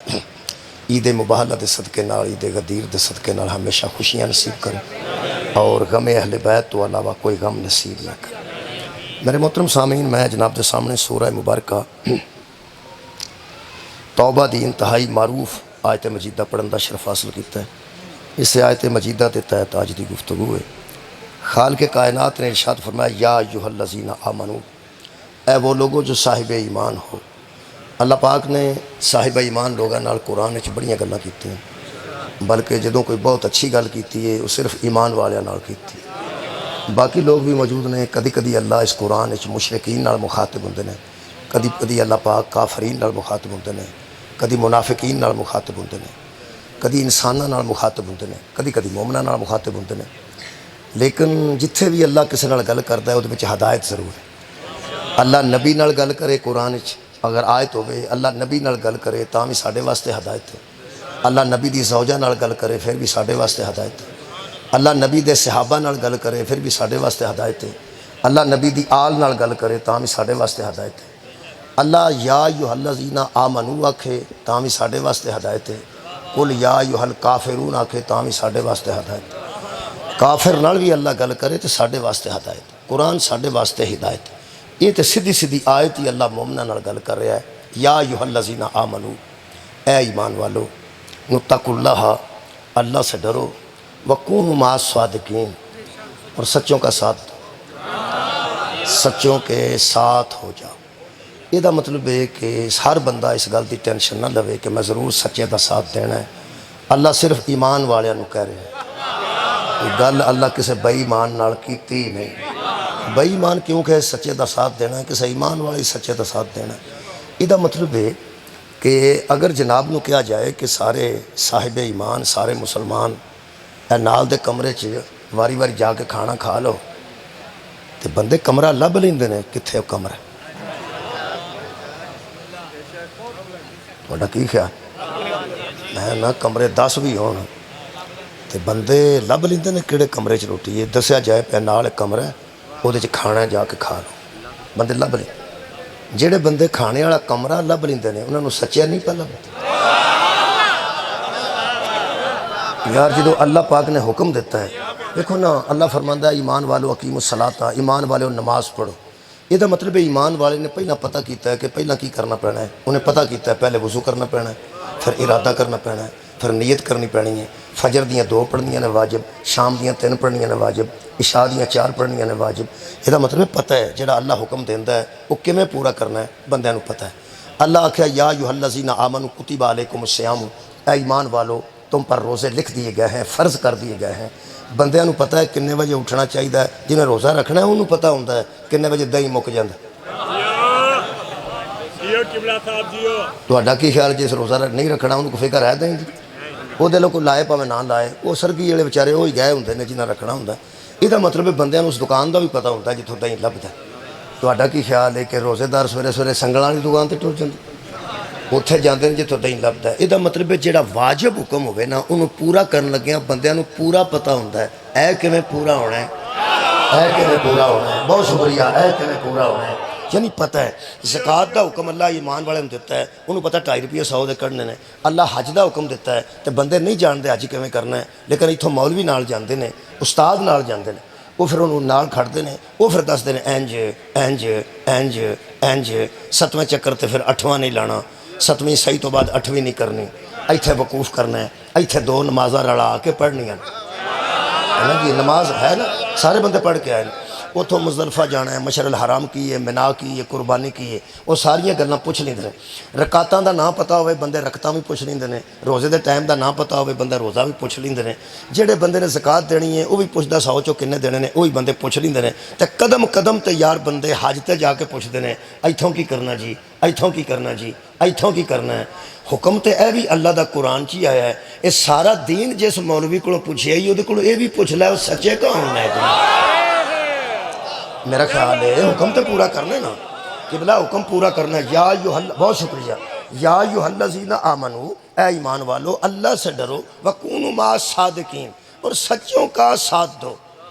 عید مباہلہ دے صدقے نال، عید غدیر دے صدقے نال ہمیشہ خوشیاں نصیب کرے اور غم اہل بیت تو علاوہ کوئی غم نصیب نہ کرے۔ میرے محترم سامعین، میں جناب دے سامنے سورہ مبارکہ توبہ دی انتہائی معروف آیت مجیدہ پڑھن دا شرف حاصل کیتا ہے۔ اس آیت مجیدہ دے تحت آج دی گفتگو ہے۔ خالق کائنات نے ارشاد فرمایا یا ایھا الذین آمنو، اے وہ لوگوں جو صاحب ایمان ہو۔ اللہ پاک نے صاحب ایمان لوگوں نال قرآن وچ بڑیاں گلاں کیتیاں، بلکہ جدوں کوئی بہت اچھی گل کیتی ہے وہ صرف ایمان والیاں نال کیتی ہے۔ باقی لوگ بھی موجود نے، کدی کدی اللہ اس قرآن وچ مشرکین نال مخاطب ہوندے نے، کدی کدی اللہ پاک کافرین نال مخاطب ہوندے نے، کدی منافقین نال مخاطب ہوندے نے، کدی انساناں نال مخاطب ہوندے نے، کدی کدی مومناں نال مخاطب ہوندے نے۔ لیکن جتھے بھی اللہ کسی نال گل کردا ہے وہ وچ ہدایت ضرور ہے۔ اللہ نبی نال گل کرے قرآن وچ اگر آیت ہوئے، اللہ نبی نال گل کرے تاں بھی ساڈے واسطے ہدایت ہے۔ اللہ نبی دی زوجہ نال گل کرے پھر بھی ساڈے واسطے ہدایت ہے۔ اللہ نبی دے صحابہ نال گل کرے پھر بھی ساڈے واسطے ہدایت ہے۔ اللہ نبی دی آل نال گل کرے تاں بھی ساڈے واسطے ہدایت ہے۔ اللہ یا ایھا الذین آمنو آکھے تاں بھی ساڈے واسطے ہدایت ہے۔ قل یا ایھا الکافرون آکھے تاں بھی ساڈے واسطے ہدایت ہے۔ کافر نال بھی اللہ گل کرے تو ساڈے واسطے ہدایت، قرآن ساڈے واسطے ہدایت۔ یہ تو سیدھی سیدھی آیت ہی اللہ مومنہ نال گل کر رہا ہے۔ یا ایھا الذین آمنو، اے ایمان والو، اتقوا اللہ، اللہ سے ڈرو، وکونوا مع الصادقین، اور سچوں کا ساتھ دو، سچوں کے ساتھ ہو جاؤ۔ یہ دا مطلب ہے کہ ہر بندہ اس گل دی ٹینشن نہ لوے کہ میں ضرور سچے دا ساتھ دینا ہے۔ اللہ صرف ایمان والیاں نو کہہ رہے ہیں۔ یہ گل اللہ کسے بے ایمان نال کیتی نہیں۔ بے ایمان کیوں کہ سچے دا ساتھ دینا ہے، کسے ایمان والی سچے دا ساتھ دینا ہے۔ یہ دا مطلب ہے کہ اگر جناب نو کہا جائے کہ سارے صاحب ایمان، سارے مسلمان اے نال دے کمرے چ واری واری جا کے کھانا کھا لو، تو بندے کمرہ لب لیندے نے کتھے کمرہ؟ تہاڈا کی خیال؟ میں نہ کمرے 10 بھی ہون تو بندے لب لیندے نے کہڑے کمرے چ روٹی؟ یہ دسیا جائے پہ نال ایک کمرہ ہے وہ کھانا جا کے کھا لو، بندے لب لیں۔ جہے بندے کھانے والا کمرہ لب لیندے نے انہوں نے سچیا نہیں پہ لبھتا۔ یار جدو اللہ پاک نے حکم دیتا ہے، دیکھو نا، اللہ فرماندہ ہے ایمان والو اقیموا الصلاۃ، ایمان والو نماز پڑھو۔ یہ مطلب ہے ایمان والے نے پہلا پتہ کیتا ہے کہ پہلا کی کرنا پینا ہے۔ انہیں پتہ کیتا ہے پہلے وضو کرنا پینا ہے، پھر ارادہ کرنا پینا ہے، پھر نیت کرنی پینی ہے۔ فجر دیاں 2 پڑھنیاں نے واجب، شام دیاں 3 پڑھنیاں نے واجب، عشاء دیاں 4 پڑھنیاں نے واجب۔ یہ مطلب پتہ ہے جڑا اللہ حکم دیندا ہے وہ کیویں پورا کرنا ہے، بندیاں نو پتہ ہے۔ اللہ آکھیا یا ایھا الذین آمنوا کتب علیکم الصیام، اے ایمان والو تم پر روزے لکھ دیے گئے ہیں، فرض کر دیے گئے ہیں۔ بندیاں نو پتہ ہے کنے بجے اٹھنا چاہیے، جنہیں روزہ رکھنا ہے انہوں پتہ ہوتا ہے کنے بجے دہی مک جاندا۔ تہاڈا کی خیال جس روزہ نہیں رکھنا انہوں کو فکر ہے دیں گی؟ وہ دلوں کو لائے پاویں نہ لائے، وہ سرگی والے بیچارے وہی گئے ہوندے نے جنہیں رکھنا ہوندا ہے۔ یہ مطلب ہے بندیاں نو اس دکان دا بھی پتہ ہوتا ہے جتوں دہی لبدا ہے۔ تہاڈا کی خیال ہے کہ روزے دار سویرے سویرے سنگلاں والی دکان تے ٹر جاندے، اتنے جاندے نے جتوں دہی لبدا ہے۔ یہ مطلب ہے جہاں واجب حکم ہوئے نا انہوں پورا کرن لگیاں بندیاں نو پورا پتہ ہوتا ہے اے کیویں پورا ہونا ہے، اے کیویں پورا ہونا ہے۔ بہت شکریہ، اے کیویں پورا ہونا ہے، یعنی پتہ ہے۔ زکوٰۃ دا حکم اللہ ایمان والے نے دیتا ہے، انہوں پتہ 2.5 روپیے 100 دے کڑنے نے۔ اللہ حج دا حکم دیتا ہے تو بندے نہیں جانتے حج کیویں کرنا ہے، لیکن اتوں مولوی نال جاندے نے، استاد نال جاندے نے، وہ پھر انہوں نال کھڑتے ہیں، وہ پھر دستے ہیں انج انج انج انج، 7ویں چکر تے پھر 8واں نہیں لانا، 7ویں صحیح تو بعد 8ویں نہیں کرنی، ایتھے وقوف کرنا ہے، ایتھے 2 نمازاں رلا کے پڑھنیاں ہے نا جی۔ نماز ہے نا، سارے بندے پڑھ کے آئے ہیں۔ اتوں مزدلفہ جانا ہے، مشعر الحرام کی ہے، منا کی ہے، قربانی کی ہے، وہ ساریاں گلاں پوچھ لیندے نے۔ رکعتاں دا نام پتہ ہوئے بندے رکعتاں بھی پوچھ لیندے نے، روزے دے ٹائم دا نام پتہ ہوئے بندے روزہ بھی پوچھ لیندے نے۔ جہے بندے نے زکوٰۃ دینی ہے وہ بھی پوچھدا 100 چوں کنے دینے نے، وہی بندے پوچھ لیندے نے۔ تے قدم قدم تے یار بندے حج تے جا کے پوچھتے ہیں ایتھوں کی کرنا جی، ایتھوں کی کرنا جی، ایتھوں کی کرنا ہے۔ حکم تے اے بھی اللہ دا قرآن چی آیا ہے۔ یہ سارا دین جس مولوی کو پوچھے ہی وہ کو یہ بھی پوچھ لے وہ سچے کون ہے جی؟ میرا خیال ہے حکم تو پورا کرنا ہے نا، قبلہ حکم پورا کرنا ہے۔ یا بہت شکریہ، یا ایھا الذین آمنو، اے ایمان والو اللہ سے ڈرو، وکونوا مع الصادقین، اور سچوں کا ساتھ دو۔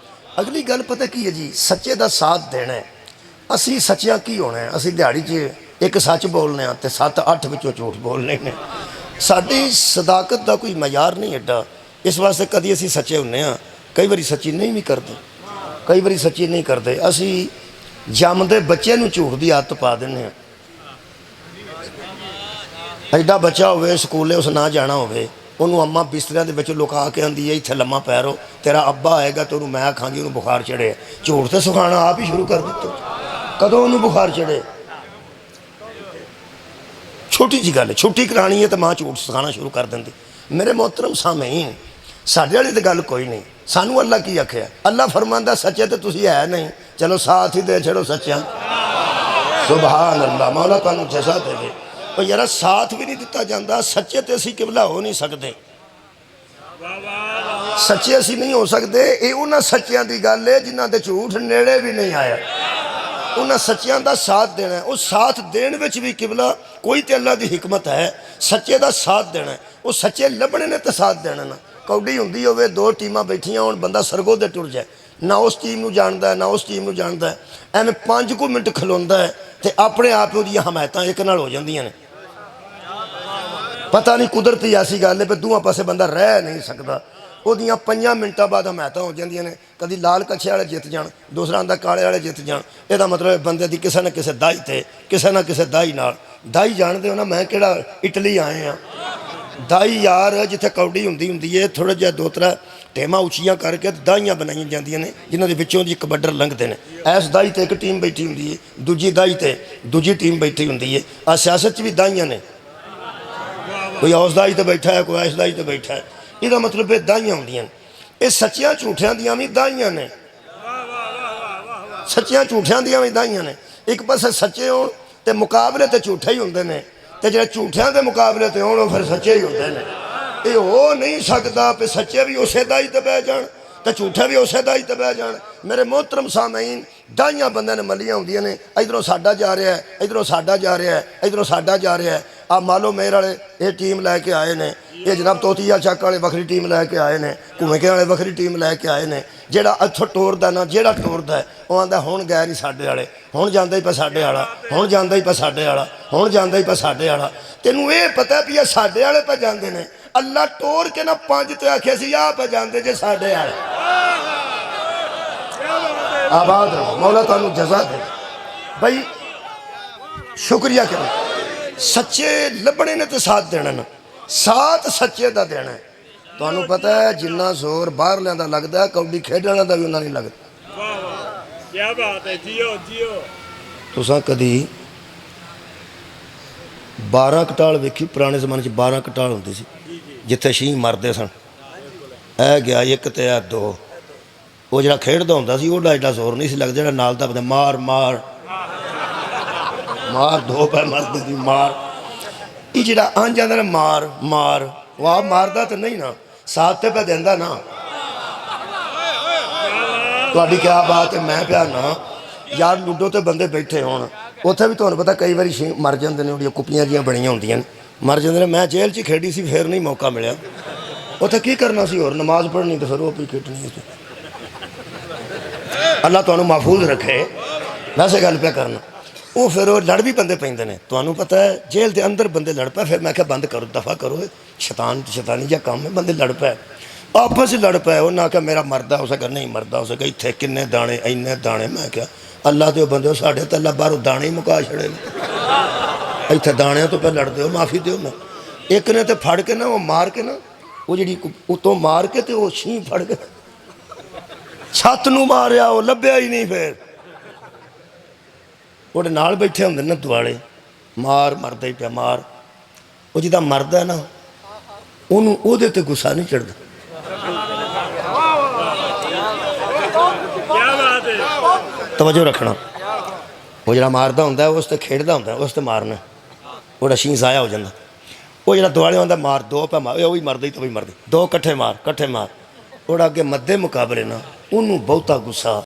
اگلی گل پتہ کی ہے جی، سچے دا ساتھ دینا ہے۔ اسی سچیاں کی ہونا ہے، اسی دیہڑی چ ایک سچ بولنے ہیں تے 7-8 وچوں جھوٹ بولنے نے۔ ਸਾਡੀ ਸਦਾਕਤ ਦਾ ਕੋਈ ਮਿਆਰ ਨਹੀਂ ਐਡਾ। ਇਸ ਵਾਸਤੇ ਕਦੀ ਅਸੀਂ ਸੱਚੇ ਹੁੰਦੇ ਹਾਂ, ਕਈ ਵਾਰੀ ਸੱਚੀ ਨਹੀਂ ਵੀ ਕਰਦੇ, ਕਈ ਵਾਰੀ ਸੱਚੀ ਨਹੀਂ ਕਰਦੇ। ਅਸੀਂ ਜੰਮਦੇ ਬੱਚੇ ਨੂੰ ਝੂਠ ਦੀ ਆਦਤ ਪਾ ਦਿੰਦੇ ਹਾਂ। ਐਡਾ ਬੱਚਾ ਹੋਵੇ ਸਕੂਲੇ ਉਸ ਨਾ ਜਾਣਾ ਹੋਵੇ, ਉਹਨੂੰ ਅੰਮਾ ਬਿਸਤਰਿਆਂ ਦੇ ਵਿੱਚ ਲੁਕਾ ਕੇ ਆਂਦੀ ਹੈ ਇੱਥੇ ਲੰਮਾ ਪੈ ਰਹੋ, ਤੇਰਾ ਅੱਬਾ ਆਏਗਾ ਤੇ ਉਹਨੂੰ ਮੈਂ ਆਖਾਂਗੀ ਉਹਨੂੰ ਬੁਖਾਰ ਚੜ੍ਹੇ। ਝੂਠ ਤੇ ਸਿਖਾਉਣਾ ਆਪ ਹੀ ਸ਼ੁਰੂ ਕਰ ਦਿੱਤੇ। ਕਦੋਂ ਉਹਨੂੰ ਬੁਖਾਰ ਚੜ੍ਹੇ? ਛੋਟੀ ਜੀ ਗੱਲ, ਛੁੱਟੀ ਕਰਾਣੀ ਹੈ ਤਾਂ ਮਾਂ ਝੂਠ ਸਿਖਾਉਣਾ ਸ਼ੁਰੂ ਕਰ ਦਿੰਦੀ। ਮੇਰੇ ਮੁਹਤਰਮ ਸਾਮਈਨ, ਸਾਡੇ ਵਾਲੀ ਤਾਂ ਗੱਲ ਕੋਈ ਨਹੀਂ। ਸਾਨੂੰ ਅੱਲਾ ਕੀ ਆਖਿਆ? ਅੱਲਾ ਫਰਮਾਂਦਾ ਸੱਚੇ ਤੇ ਤੁਸੀਂ ਹੈ ਨਹੀਂ, ਚਲੋ ਸਾਥ ਹੀ ਦੇ ਛੱਡੋ ਸੱਚਿਆਂ। ਸੁਭਾਨ ਅੱਲਾ, ਮੌਲਾ ਤੁਹਾਨੂੰ ਜਜ਼ਾ ਦੇਵੇ। ਉਹ ਯਾਰ ਸਾਥ ਵੀ ਨਹੀਂ ਦਿੱਤਾ ਜਾਂਦਾ, ਸੱਚੇ ਤੇ ਅਸੀਂ ਕਿਬਲਾ ਹੋ ਨਹੀਂ ਸਕਦੇ, ਸੱਚੇ ਅਸੀਂ ਨਹੀਂ ਹੋ ਸਕਦੇ। ਇਹ ਉਹਨਾਂ ਸੱਚਿਆਂ ਦੀ ਗੱਲ ਹੈ ਜਿਨ੍ਹਾਂ ਦੇ ਝੂਠ ਨੇੜੇ ਵੀ ਨਹੀਂ ਆਇਆ। ਉਹਨਾਂ ਸੱਚਿਆਂ ਦਾ ਸਾਥ ਦੇਣਾ। ਉਹ ਸਾਥ ਦੇਣ ਵਿੱਚ ਵੀ ਕਿਬਲਾ ਕੋਈ ਤੇ ਅੱਲਾ ਦੀ ਹਿਕਮਤ ਹੈ, ਸੱਚੇ ਦਾ ਸਾਥ ਦੇਣਾ। ਉਹ ਸੱਚੇ ਲੱਭਣੇ ਨੇ ਤੇ ਸਾਥ ਦੇਣਾ ਨਾ। ਕੌਡੀ ਹੁੰਦੀ ਹੋਵੇ, ਦੋ ਟੀਮਾਂ ਬੈਠੀਆਂ ਹੋਣ, ਬੰਦਾ ਸਰਗੋ ਦੇ ਟੁਰ ਜਾਏ, ਨਾ ਉਸ ਟੀਮ ਨੂੰ ਜਾਣਦਾ ਨਾ ਉਸ ਟੀਮ ਨੂੰ ਜਾਣਦਾ, ਐਵੇਂ 5 ਕੁ ਮਿੰਟ ਖਲੋਂਦਾ ਹੈ ਤੇ ਆਪਣੇ ਆਪ ਉਹਦੀਆਂ ਹਮਾਇਤਾਂ ਇੱਕ ਨਾਲ ਹੋ ਜਾਂਦੀਆਂ ਨੇ। ਪਤਾ ਨਹੀਂ ਕੁਦਰਤੀ ਐਸੀ ਗੱਲ ਹੈ ਵੀ ਦੋਵਾਂ ਪਾਸੇ ਬੰਦਾ ਰਹਿ ਨਹੀਂ ਸਕਦਾ। ਉਹਦੀਆਂ 5 ਮਿੰਟਾਂ ਬਾਅਦ ਹਮਾਇਤਾਂ ਹੋ ਜਾਂਦੀਆਂ ਨੇ। ਕਦੀ ਲਾਲ ਕੱਛੇ ਵਾਲੇ ਜਿੱਤ ਜਾਣ, ਦੂਸਰਾ ਆਂਦਾ ਕਾਲੇ ਵਾਲੇ ਜਿੱਤ ਜਾਣ। ਇਹਦਾ ਮਤਲਬ ਬੰਦੇ ਦੀ ਕਿਸੇ ਨਾ ਕਿਸੇ ਦਾਈ ਤੇ, ਕਿਸੇ ਨਾ ਕਿਸੇ ਦਾਈ ਨਾਲ। ਦਾਈ ਜਾਣਦੇ ਹੋ ਨਾ, ਮੈਂ ਕਿਹੜਾ ਇਟਲੀ ਆਏ ਹਾਂ। ਦਾਈ ਯਾਰ ਜਿੱਥੇ ਕੌਡੀ ਹੁੰਦੀ ਹੈ, ਥੋੜ੍ਹਾ ਜਿਹਾ 2-3 ਟੇਮਾਂ ਉੱਚੀਆਂ ਕਰਕੇ ਦਾਈਆਂ ਬਣਾਈਆਂ ਜਾਂਦੀਆਂ ਨੇ, ਜਿਨ੍ਹਾਂ ਦੇ ਵਿੱਚੋਂ ਦੀ ਇੱਕ ਬੱਡਰ ਲੰਘਦੇ ਨੇ। ਇਸ ਦਾਈ ਤੇ ਇੱਕ ਟੀਮ ਬੈਠੀ ਹੁੰਦੀ ਹੈ, ਦੂਜੀ ਦਾਈ ਤੇ ਦੂਜੀ ਟੀਮ ਬੈਠੀ ਹੁੰਦੀ ਹੈ। ਆ ਸਿਆਸਤ 'ਚ ਵੀ ਦਾਈਆਂ ਨੇ, ਕੋਈ ਉਸ ਦਾਈ ਤੇ ਬੈਠਾ ਹੈ, ਕੋਈ ਇਸ ਦਾਈ ਤੇ ਬੈਠਾ ਹੈ। ਇਹਦਾ ਮਤਲਬ ਇਹ ਦਾਈਆਂ ਹੁੰਦੀਆਂ ਨੇ। ਇਹ ਸੱਚਿਆਂ ਝੂਠਿਆਂ ਦੀਆਂ ਵੀ ਦਾਈਆਂ ਨੇ, ਸੱਚਿਆਂ ਝੂਠਿਆਂ ਦੀਆਂ ਵੀ ਦਾਈਆਂ ਨੇ। ਇੱਕ ਪਾਸੇ ਸੱਚੇ ਹੋਣ ਤੇ ਮੁਕਾਬਲੇ ਤੇ ਝੂਠੇ ਹੀ ਹੁੰਦੇ ਨੇ, ਤੇ ਜਿਹੜੇ ਝੂਠਿਆਂ ਦੇ ਮੁਕਾਬਲੇ ਤੇ ਹੋਣ ਉਹ ਫਿਰ ਸੱਚੇ ਹੀ ਹੁੰਦੇ ਨੇ। ਇਹ ਹੋ ਨਹੀਂ ਸਕਦਾ ਕਿ ਸੱਚੇ ਵੀ ਉਸੇ ਦਾਈ ਤੇ ਬਹਿ ਜਾਣ ਤੇ ਝੂਠੇ ਵੀ ਉਸੇ ਦਾਈ ਤੇ ਬਹਿ ਜਾਣ। ਮੇਰੇ ਮੁਹਤਰਮ ਸਾਮਈਨ, ਦਾਈਆਂ ਬੰਦਿਆਂ ਨੇ ਮੱਲੀਆਂ ਹੁੰਦੀਆਂ ਨੇ। ਇਧਰੋਂ ਸਾਡਾ ਜਾ ਰਿਹਾ ਹੈ, ਇਧਰੋਂ ਸਾਡਾ ਜਾ ਰਿਹਾ ਹੈ, ਇਧਰੋਂ ਸਾਡਾ ਜਾ ਰਿਹਾ ਹੈ। ਆ ਮਾਲੋ ਮੇਰ ਵਾਲੇ ਇਹ ਟੀਮ ਲੈ ਕੇ ਆਏ ਨੇ, ਇਹ ਜਨਾਬ ਤੋਤੀਆ ਚੱਕ ਵਾਲੇ ਵੱਖਰੀ ਟੀਮ ਲੈ ਕੇ ਆਏ ਨੇ, ਘੁਮੇਕੇ ਵਾਲੇ ਵੱਖਰੀ ਟੀਮ ਲੈ ਕੇ ਆਏ ਨੇ। ਜਿਹੜਾ ਇੱਥੋਂ ਟੋਰਦਾ ਨਾ, ਜਿਹੜਾ ਟੋਰਦਾ ਉਹ ਆਂਦਾ ਹੁਣ ਗਏ ਨਹੀਂ ਸਾਡੇ ਵਾਲੇ, ਹੁਣ ਜਾਂਦਾ ਹੀ ਪਾ ਸਾਡੇ ਵਾਲਾ, ਹੁਣ ਜਾਂਦਾ ਹੀ ਪਾ ਸਾਡੇ ਵਾਲਾ, ਹੁਣ ਜਾਂਦਾ ਹੀ ਪਾ ਸਾਡੇ ਵਾਲਾ। ਤੈਨੂੰ ਇਹ ਪਤਾ ਵੀ ਇਹ ਸਾਡੇ ਵਾਲੇ ਪਾ ਜਾਂਦੇ ਨੇ। ਅੱਲਾ ਟੋਰ ਕੇ ਨਾ 5 ਤੇ ਆਖਿਆ ਸੀ ਆ ਪਾ ਜਾਂਦੇ ਜੇ ਸਾਡੇ ਵਾਲੇ। ਆਬਾਦ ਰਹੋ, ਮੌਲਾ ਤੁਹਾਨੂੰ ਜਜ਼ਾ ਦੇ। ਬਈ ਸ਼ੁਕਰੀਆ ਕਰੋ। ਸੱਚੇ ਲੱਭਣੇ ਨੇ ਤੇ ਸਾਥ ਦੇਣਾ ਨਾ, ਸਾਥ ਸੱਚੇ ਦਾ ਦੇਣਾ। ਤੁਹਾਨੂੰ ਪਤਾ ਹੈ ਜਿੰਨਾ ਜ਼ੋਰ ਬਾਹਰਲਿਆਂ ਦਾ ਲੱਗਦਾ, ਕੌਡੀ ਖੇਡਣ ਦਾ ਵੀ ਉਹਨਾਂ ਨਹੀਂ ਲੱਗਦਾ। ਵਾਹ ਵਾਹ, ਕੀ ਬਾਤ ਹੈ। JIO JIO. ਤੁਸੀਂ ਕਦੀ 12 ਕਟਾਲ ਵੇਖੀ? ਪੁਰਾਣੇ ਜ਼ਮਾਨੇ 'ਚ 12 ਕਟਾਲ ਹੁੰਦੇ ਸੀ ਜਿੱਥੇ ਸ਼ੀਂਹ ਮਰਦੇ ਸਨ। ਇਹ ਗਿਆ 1 ਤੇ ਇਹ 2। ਉਹ ਜਿਹੜਾ ਖੇਡਦਾ ਹੁੰਦਾ ਸੀ ਉਹਦਾ ਐਡਾ ਜ਼ੋਰ ਨਹੀਂ ਸੀ ਲੱਗਦਾ, ਜਿਹੜਾ ਨਾਲ ਦਾ ਬੰਦਾ ਮਾਰ ਮਾਰ ਮਾਰ 2 ਪੈ ਮਰਦੇ ਸੀ ਮਾਰ। ਇਹ ਜਿਹੜਾ ਆਂ ਜਾਂਦਾ ਨਾ ਮਾਰ ਮਾਰ, ਉਹ ਆਪ ਮਾਰਦਾ ਤਾਂ ਨਹੀਂ ਨਾ, ਸਾਥ ਤੇ ਪੈ ਦਿੰਦਾ ਨਾ। ਤੁਹਾਡੀ ਕਿਆ ਬਾਤ ਹੈ, ਮੈਂ ਪਿਆ ਨਾ ਯਾਰ। ਲੂਡੋ ਤੇ ਬੰਦੇ ਬੈਠੇ ਹੋਣ, ਉੱਥੇ ਵੀ ਤੁਹਾਨੂੰ ਪਤਾ ਕਈ ਵਾਰੀ ਮਰ ਜਾਂਦੇ ਨੇ, ਉਹਦੀਆਂ ਕੁੱਪੀਆਂ ਜੀਆਂ ਬਣੀਆਂ ਹੁੰਦੀਆਂ ਨੇ, ਮਰ ਜਾਂਦੇ ਨੇ। ਮੈਂ ਜੇਲ੍ਹ 'ਚ ਖੇਡੀ ਸੀ, ਫਿਰ ਨਹੀਂ ਮੌਕਾ ਮਿਲਿਆ। ਉੱਥੇ ਕੀ ਕਰਨਾ ਸੀ ਹੋਰ, ਨਮਾਜ਼ ਪੜ੍ਹਨੀ ਤੇ ਫਿਰ ਉਹ ਵੀ ਖੇਡਣੀ। ਅੱਲਾ ਤੁਹਾਨੂੰ ਮਹਿਫੂਜ਼ ਰੱਖੇ। ਵੈਸੇ ਗੱਲ ਪਿਆ ਕਰਨਾ, ਉਹ ਫਿਰ ਉਹ ਲੜ ਵੀ ਬੰਦੇ ਪੈਂਦੇ ਨੇ। ਤੁਹਾਨੂੰ ਪਤਾ ਹੈ ਜੇਲ੍ਹ ਦੇ ਅੰਦਰ ਬੰਦੇ ਲੜ ਪਏ। ਫਿਰ ਮੈਂ ਕਿਹਾ ਬੰਦ ਕਰੋ, ਦਫਾ ਕਰੋ, ਸ਼ੈਤਾਨੀ ਜਿਹਾ ਕੰਮ ਹੈ। ਬੰਦੇ ਲੜ ਪਏ, ਆਪਸ 'ਚ ਲੜ ਪਏ। ਉਹਨਾਂ ਆਖਿਆ ਮੇਰਾ ਮਰਦਾ ਹੋ ਸਕਾ, ਨਹੀਂ ਮਰਦਾ ਹੋ ਸਕਾ, ਇੱਥੇ ਕਿੰਨੇ ਦਾਣੇ, ਇੰਨੇ ਦਾਣੇ। ਮੈਂ ਕਿਹਾ ਅੱਲਾ ਦੇ ਬੰਦੇ, ਸਾਡੇ ਤਾਂ ਅੱਲਾ ਬਾਹਰੋਂ ਦਾਣੇ ਹੀ ਮੁਕਾ ਛੜੇ ਨੇ, ਇੱਥੇ ਦਾਣਿਆਂ ਤੋਂ ਪਹਿਲਾਂ ਲੜਦੇ ਹੋ, ਮਾਫੀ ਦਿਓ ਨਾ। ਇੱਕ ਨੇ ਤੇ ਫੜ ਕੇ ਨਾ ਉਹ ਮਾਰ ਕੇ ਨਾ, ਉਹ ਜਿਹੜੀ ਉਤੋਂ ਮਾਰ ਕੇ ਤੇ ਉਹ ਛੀਂ ਫੜ ਕੇ ਛੱਤ ਨੂੰ ਮਾਰਿਆ, ਉਹ ਲੱਭਿਆ ਹੀ ਨਹੀਂ। ਫਿਰ ਉਹਦੇ ਨਾਲ ਬੈਠੇ ਹੁੰਦੇ ਨੇ ਦੁਆਲੇ, ਮਾਰ ਮਰਦਾ ਹੀ ਪਿਆ ਮਾਰ। ਉਹ ਜਿੱਦਾਂ ਮਰਦਾ ਨਾ, ਉਹਨੂੰ ਉਹਦੇ ਤੇ ਗੁੱਸਾ ਨਹੀਂ ਚੜਦਾ। ਤਵੱਜੋ ਰੱਖਣਾ। ਉਹ ਜਿਹੜਾ ਮਾਰਦਾ ਹੁੰਦਾ ਉਸ ਤੇ ਖੇਡਦਾ ਹੁੰਦਾ, ਉਸ ਤੇ ਮਾਰਨਾ, ਉਹਦਾ ਸ਼ੀਂ ਜ਼ਾਇਆ ਹੋ ਜਾਂਦਾ। ਉਹ ਜਿਹੜਾ ਦੁਆਲੇ ਆਉਂਦਾ ਮਾਰ 2 ਪੈ ਮਾਰ, ਉਹ ਵੀ ਮਰਦਾ ਹੀ ਤਾਂ ਵੀ ਮਰਦੇ 2 ਇਕੱਠੇ ਮਾਰ, ਇਕੱਠੇ ਮਾਰ। ਉਹਦਾ ਅੱਗੇ ਮੱਦੇ ਮੁਕਾਬਲੇ ਨਾ, ਉਹਨੂੰ ਬਹੁਤਾ ਗੁੱਸਾ